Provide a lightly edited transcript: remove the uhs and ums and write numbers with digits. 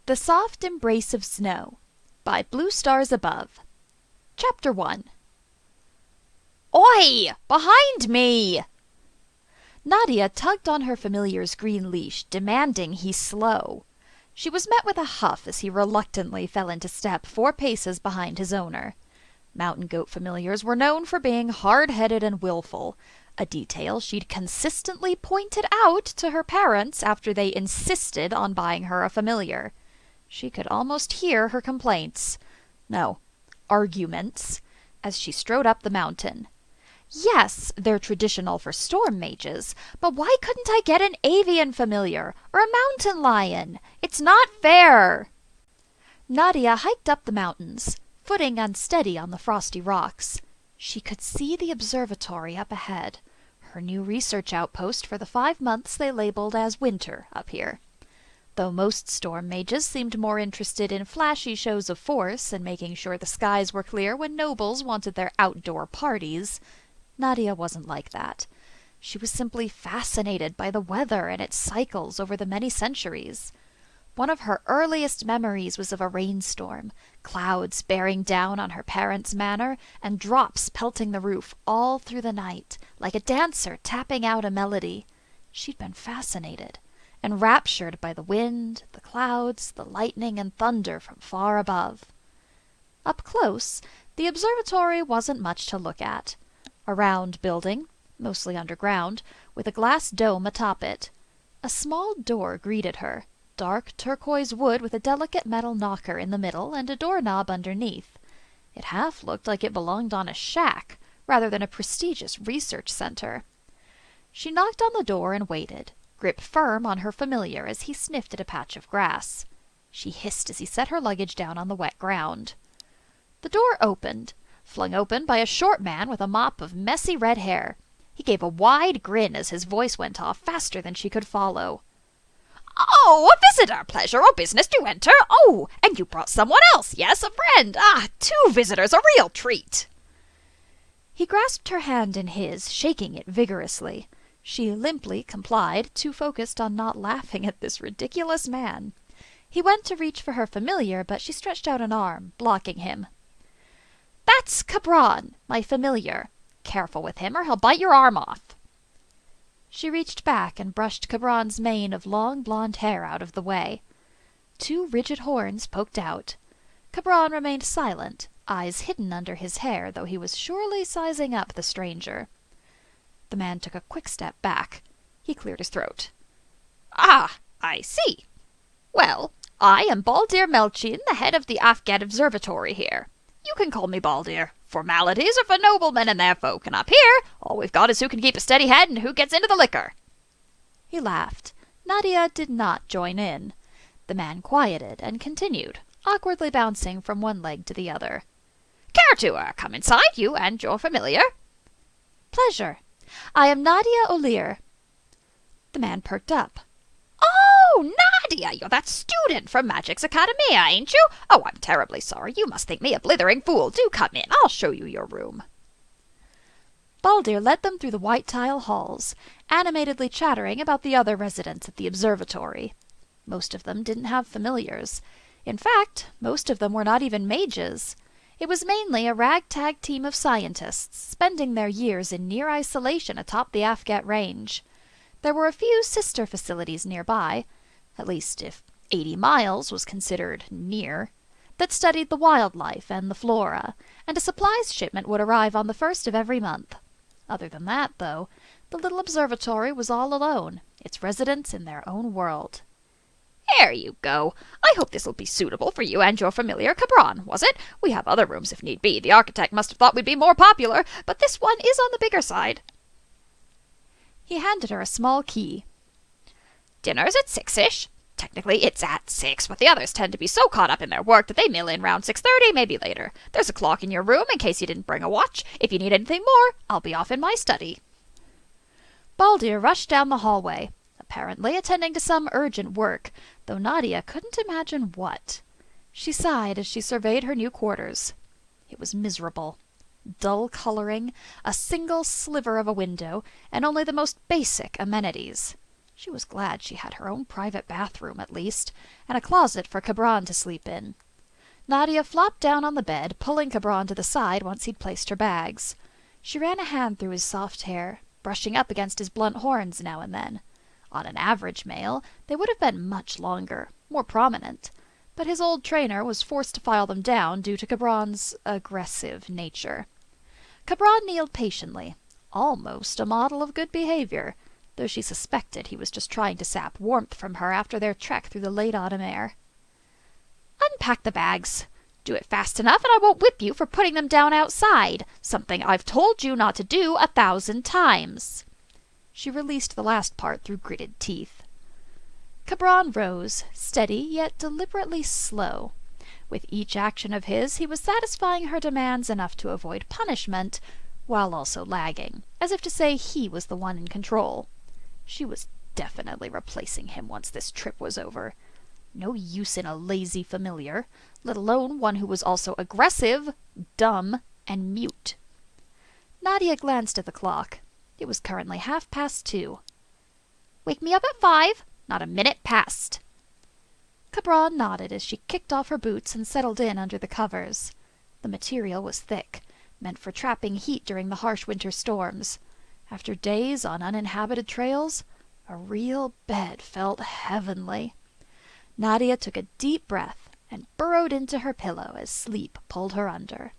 The Soft Embrace of Snow by Blue Stars Above. Chapter 1. Oi! Behind me! Nadia tugged on her familiar's green leash, demanding he slow. She was met with a huff as he reluctantly fell into step 4 paces behind his owner. Mountain goat familiars were known for being hard-headed and willful, a detail she'd consistently pointed out to her parents after they insisted on buying her a familiar. She could almost hear her complaints. No, arguments, as she strode up the mountain. Yes, they're traditional for storm mages, but why couldn't I get an avian familiar or a mountain lion? It's not fair! Nadia hiked up the mountains, footing unsteady on the frosty rocks. She could see the observatory up ahead, her new research outpost for the 5 months they labeled as winter up here. Though most storm mages seemed more interested in flashy shows of force and making sure the skies were clear when nobles wanted their outdoor parties, Nadia wasn't like that. She was simply fascinated by the weather and its cycles over the many centuries. One of her earliest memories was of a rainstorm, clouds bearing down on her parents' manor and drops pelting the roof all through the night, like a dancer tapping out a melody. She'd been fascinated, enraptured by the wind, the clouds, the lightning and thunder from far above. Up close, the observatory wasn't much to look at. A round building, mostly underground, with a glass dome atop it. A small door greeted her, dark turquoise wood with a delicate metal knocker in the middle and a doorknob underneath. It half looked like it belonged on a shack, rather than a prestigious research center. She knocked on the door and waited, grip firm on her familiar as he sniffed at a patch of grass. She hissed as he set her luggage down on the wet ground. The door opened, flung open by a short man with a mop of messy red hair. He gave a wide grin as his voice went off faster than she could follow. "Oh, a visitor! Pleasure or business to enter? Oh, and you brought someone else, yes, a friend. 2 visitors, a real treat." He grasped her hand in his, shaking it vigorously. She limply complied, too focused on not laughing at this ridiculous man. He went to reach for her familiar, but she stretched out an arm, blocking him. "That's Cabron, my familiar. Careful with him or he'll bite your arm off." She reached back and brushed Cabron's mane of long blonde hair out of the way. 2 rigid horns poked out. Cabron remained silent, eyes hidden under his hair, though he was surely sizing up the stranger. The man took a quick step back. He cleared his throat. I see. Well, I am Baldir Melchian, the head of the Afghan Observatory here. You can call me Baldir. Formalities are for noblemen and their folk, and up here, all we've got is who can keep a steady head and who gets into the liquor." He laughed. Nadia did not join in. The man quieted and continued, awkwardly bouncing from one leg to the other. "Care to come inside, you and your familiar?" "Pleasure. I am Nadia O'Lear." The man perked up. "Oh, Nadia, you're that student from Magic's Academia, ain't you? Oh, I'm terribly sorry. You must think me a blithering fool. Do come in. I'll show you your room." Baldir led them through the white tile halls, animatedly chattering about the other residents at the observatory. Most of them didn't have familiars. In fact, most of them were not even mages. It was mainly a ragtag team of scientists, spending their years in near isolation atop the Afghat range. There were a few sister facilities nearby, at least if 80 miles was considered near, that studied the wildlife and the flora, and a supplies shipment would arrive on the 1st of every month. Other than that, though, the little observatory was all alone, its residents in their own world. "Here you go. I hope this'll be suitable for you and your familiar Cabron, was it? We have other rooms if need be. The architect must have thought we'd be more popular, but this one is on the bigger side." He handed her a small key. "Dinner's at 6-ish. Technically it's at 6, but the others tend to be so caught up in their work that they mill in round 6:30, maybe later. There's a clock in your room in case you didn't bring a watch. If you need anything more, I'll be off in my study." Baldir rushed down the hallway, apparently attending to some urgent work, though Nadia couldn't imagine what. She sighed as she surveyed her new quarters. It was miserable. Dull coloring, a single sliver of a window, and only the most basic amenities. She was glad she had her own private bathroom at least, and a closet for Cabron to sleep in. Nadia flopped down on the bed, pulling Cabron to the side once he'd placed her bags. She ran a hand through his soft hair, brushing up against his blunt horns now and then. On an average male, they would have been much longer, more prominent, but his old trainer was forced to file them down due to Cabron's aggressive nature. Cabron kneeled patiently, almost a model of good behavior, though she suspected he was just trying to sap warmth from her after their trek through the late autumn air. Unpack the bags. Do it fast enough and I won't whip you for putting them down outside, something I've told you not to do 1,000 times. She released the last part through gritted teeth. Cabron rose, steady yet deliberately slow. With each action of his, he was satisfying her demands enough to avoid punishment, while also lagging, as if to say he was the one in control. She was definitely replacing him once this trip was over. No use in a lazy familiar, let alone one who was also aggressive, dumb, and mute. Nadia glanced at the clock. It was currently 2:30. Wake me up at 5, not a minute past. Cabron nodded as she kicked off her boots and settled in under the covers. The material was thick, meant for trapping heat during the harsh winter storms. After days on uninhabited trails, a real bed felt heavenly. Nadia took a deep breath and burrowed into her pillow as sleep pulled her under.